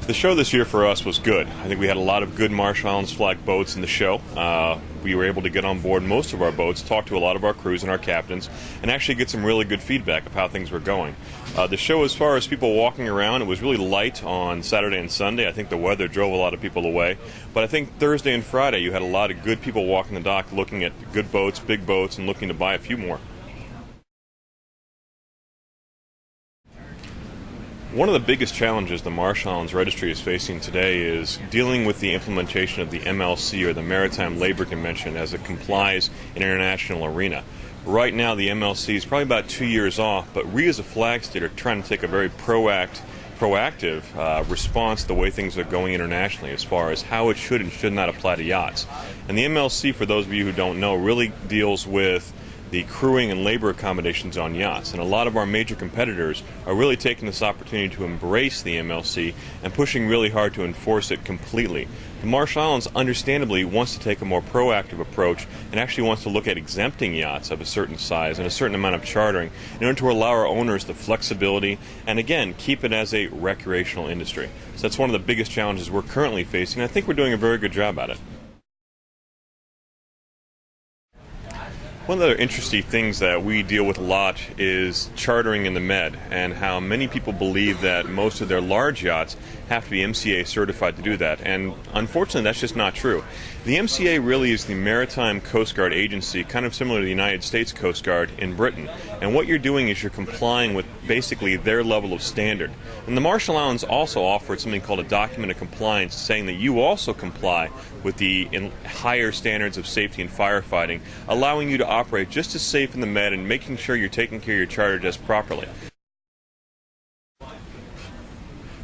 The show this year for us was good. I think we had a lot of good Marshall Islands flag boats in the show. We were able to get on board most of our boats, talk to a lot of our crews and our captains, and actually get some really good feedback of how things were going. The show, as far as people walking around, it was really light on Saturday and Sunday. I think the weather drove a lot of people away. But I think Thursday and Friday you had a lot of good people walking the dock looking at good boats, big boats, and looking to buy a few more. One of the biggest challenges the Marshall Islands Registry is facing today is dealing with the implementation of the MLC, or the Maritime Labor Convention, as it complies in an international arena. Right now the MLC is probably about 2 years off, but we as a flag state are trying to take a very proactive response to the way things are going internationally as far as how it should and should not apply to yachts. And the MLC, for those of you who don't know, really deals with the crewing and labor accommodations on yachts. And a lot of our major competitors are really taking this opportunity to embrace the MLC and pushing really hard to enforce it completely. The Marshall Islands understandably wants to take a more proactive approach and actually wants to look at exempting yachts of a certain size and a certain amount of chartering in order to allow our owners the flexibility and, again, keep it as a recreational industry. So that's one of the biggest challenges we're currently facing. I think we're doing a very good job at it. One of the interesting things that we deal with a lot is chartering in the Med, and how many people believe that most of their large yachts have to be MCA certified to do that. And unfortunately, that's just not true. The MCA really is the Maritime Coast Guard agency, kind of similar to the United States Coast Guard in Britain. And what you're doing is you're complying with basically their level of standard. And the Marshall Islands also offered something called a document of compliance, saying that you also comply with the higher standards of safety and firefighting, allowing you to operate just as safe in the Med and making sure you're taking care of your charter just properly.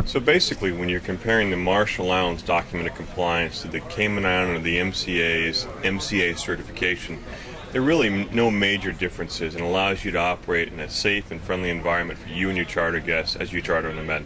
So basically, when you're comparing the Marshall Islands document of compliance to the Cayman Island or the MCA's MCA certification, there are really no major differences, and allows you to operate in a safe and friendly environment for you and your charter guests as you charter in the Med.